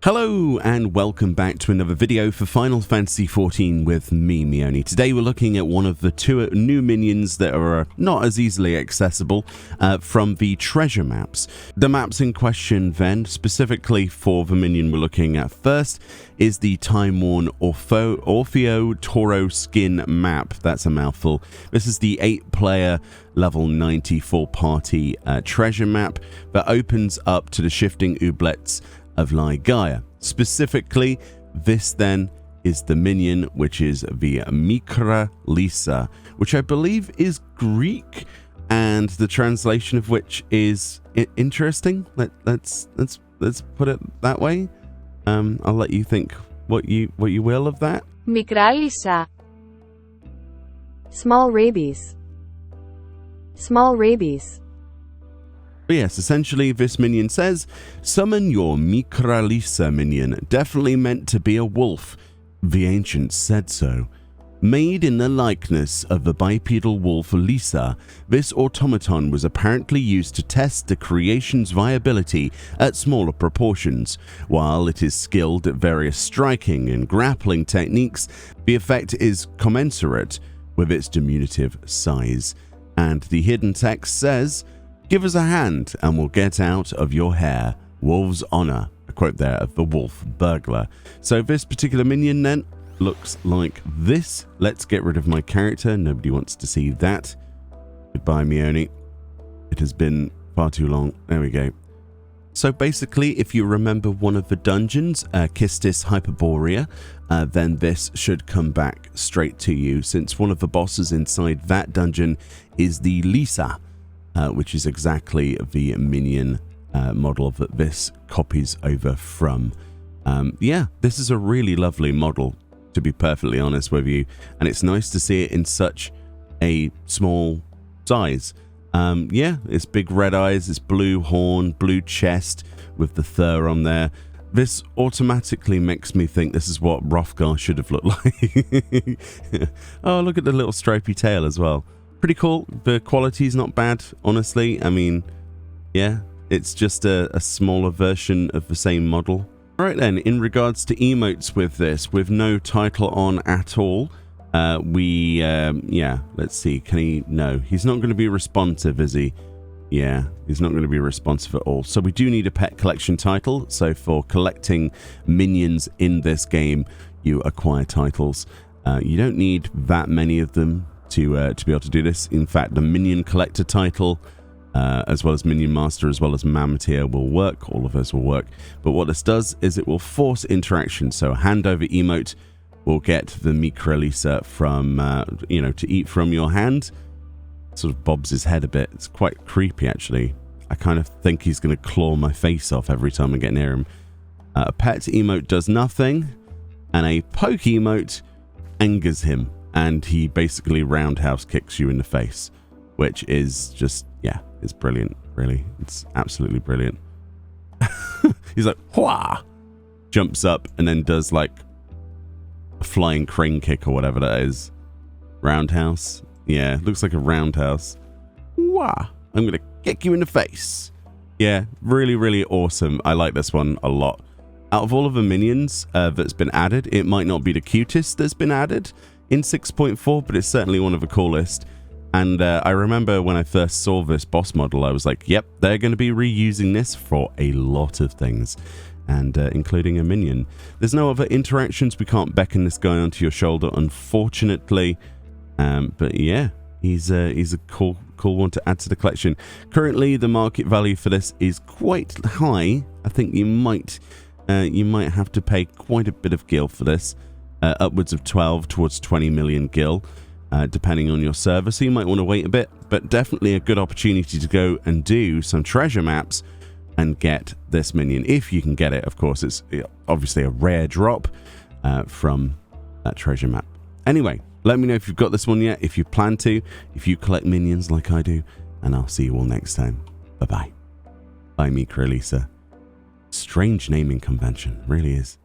Hello and welcome back to another video for Final Fantasy XIV with me, Meoni. Today we're looking at one of the two new minions that are not as easily accessible from the treasure maps. The maps in question then, specifically for the minion we're looking at first, is the Time-Worn Orfeo Toro Skin map. That's a mouthful. This is the 8-player level 94 party treasure map that opens up to the shifting oubliettes of Gaia. Specifically, this then is the minion, which is the Mikra Lyssa, which I believe is Greek, and the translation of which is interesting. Let's put it that way. I'll let you think what you will of that. Mikra Lyssa. Small rabies. Small rabies. But yes, essentially this minion says, summon your Mikra Lyssa minion, definitely meant to be a wolf. The ancients said so. Made in the likeness of the bipedal wolf Lyssa, this automaton was apparently used to test the creation's viability at smaller proportions. While it is skilled at various striking and grappling techniques, the effect is commensurate with its diminutive size. And the hidden text says, give us a hand and we'll get out of your hair. Wolf's honor. A quote there of the wolf burglar. So this particular minion then looks like this. Let's get rid of my character. Nobody wants to see that. Goodbye, Meoni. It has been far too long. There we go. So basically, if you remember one of the dungeons, Kistis Hyperborea, then this should come back straight to you, since one of the bosses inside that dungeon is the Lyssa. Which is exactly the minion model that this copies over from. Yeah, this is a really lovely model, to be perfectly honest with you, and it's nice to see it in such a small size. Yeah, it's big red eyes, it's blue horn, blue chest with the fur on there. This automatically makes me think this is what Hrothgar should have looked like. Oh, look at the little stripy tail as well. Pretty cool. The quality's not bad, honestly. I mean, yeah, it's just a smaller version of the same model. Alright then, in regards to emotes with this, with no title on at all, yeah, let's see, can he, no, he's not going to be responsive, is he? Yeah, he's not going to be responsive at all. So we do need a pet collection title. So for collecting minions in this game, you acquire titles. You don't need that many of them to be able to do this. In fact, the Minion Collector title, as well as Minion Master, as well as Mammotheer will work. All of those will work. But what this does is it will force interaction. So a handover emote will get the Mikra Lyssa from, to eat from your hand. Sort of bobs his head a bit. It's quite creepy, actually. I kind of think he's going to claw my face off every time I get near him. A pet emote does nothing, and a poke emote angers him. And he basically roundhouse kicks you in the face, which is just, yeah, it's brilliant, really. It's absolutely brilliant. He's like, whah! Jumps up and then does like a flying crane kick or whatever that is. Roundhouse. Yeah, looks like a roundhouse. Wah! I'm going to kick you in the face. Yeah, really, really awesome. I like this one a lot. Out of all of the minions that's been added, it might not be the cutest that's been added in 6.4, but it's certainly one of the coolest. And I remember when I first saw this boss model, I was like, yep, they're going to be reusing this for a lot of things, and including a minion. There's no other interactions. We can't beckon this guy onto your shoulder, unfortunately. But yeah, he's a cool one to add to the collection. Currently, the market value for this is quite high. I think you might have to pay quite a bit of gil for this. Upwards of 12 towards 20 million gil, depending on your server. So you might want to wait a bit, but definitely a good opportunity to go and do some treasure maps and get this minion. If you can get it, of course, it's obviously a rare drop from that treasure map. Anyway, let me know if you've got this one yet, if you plan to, if you collect minions like I do, and I'll see you all next time. Bye-bye. Bye, Mikra Lyssa. Strange naming convention, really is.